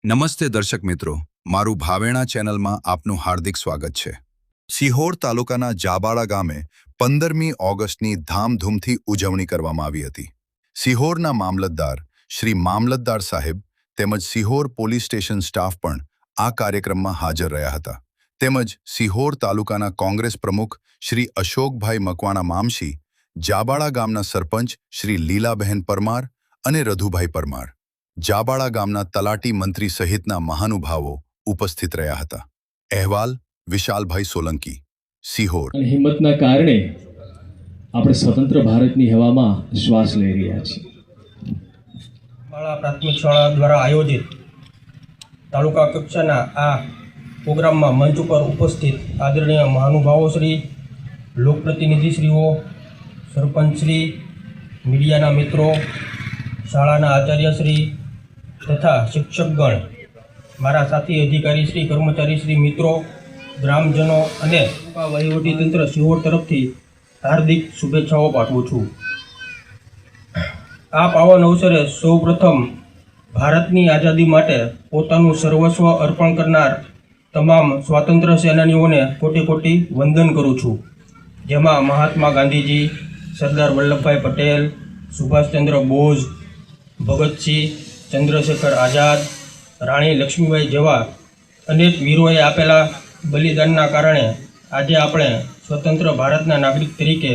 નમસ્તે દર્શક મિત્રો, મારું ભાવેણા ચેનલમાં આપનું હાર્દિક સ્વાગત છે। સિહોર તાલુકાના જાબાળા ગામે 15મી ઓગસ્ટની ધામધૂમથી ઉજવણી કરવામાં આવી હતી। સિહોરના મામલતદાર શ્રી મામલતદાર સાહેબ તેમજ સિહોર પોલીસ સ્ટેશન સ્ટાફ પણ આ કાર્યક્રમમાં હાજર રહ્યા હતા। તેમજ સિહોર તાલુકાના કોંગ્રેસ પ્રમુખ શ્રી અશોકભાઈ મકવાણા મામશી, જાબાળા ગામના સરપંચ શ્રી લીલાબહેન પરમાર અને રઘુભાઈ પરમાર, જાબાળા ગામના તલાટી મંત્રી સહિતના મહાનુભાવો ઉપસ્થિત રહ્યા હતા। અહેવાલ વિશાલભાઈ સોલંકી, સિહોર। હિંમતના કારણે આપણે સ્વતંત્ર ભારતની હવામાં શ્વાસ લઈ રહ્યા છીએ। બાળા પ્રાથમિક શાળા દ્વારા આયોજિત તાલુકા કક્ષાના આ પ્રોગ્રામમાં મંચ ઉપર ઉપસ્થિત આદરણીય મહાનુભાવો શ્રી, લોકપ્રતિનિધિશ્રીઓ, સરપંચશ્રી, મીડિયાના મિત્રો, શાળાના આચાર્યશ્રી તથા શિક્ષકગણ, મારા સાથી અધિકારીશ્રી, કર્મચારીશ્રી, મિત્રો, ગ્રામજનો અને વહીવટીતંત્ર સિહોર તરફથી હાર્દિક શુભેચ્છાઓ પાઠવું છું। આ પાવન અવસરે સૌપ્રથમ ભારતની આઝાદી માટે પોતાનું સર્વસ્વ અર્પણ કરનાર તમામ સ્વાતંત્ર્ય સેનાનીઓને કોટી કોટી વંદન કરું છું, જેમાં મહાત્મા ગાંધીજી, સરદાર વલ્લભભાઈ પટેલ, સુભાષચંદ્ર બોઝ, ભગતસિંહ, ચંદ્રશેખર આઝાદ, રાણી લક્ષ્મીબાઈ જેવા અનેક વીરોએ આપેલા બલિદાનના કારણે આજે આપણે સ્વતંત્ર ભારતના નાગરિક તરીકે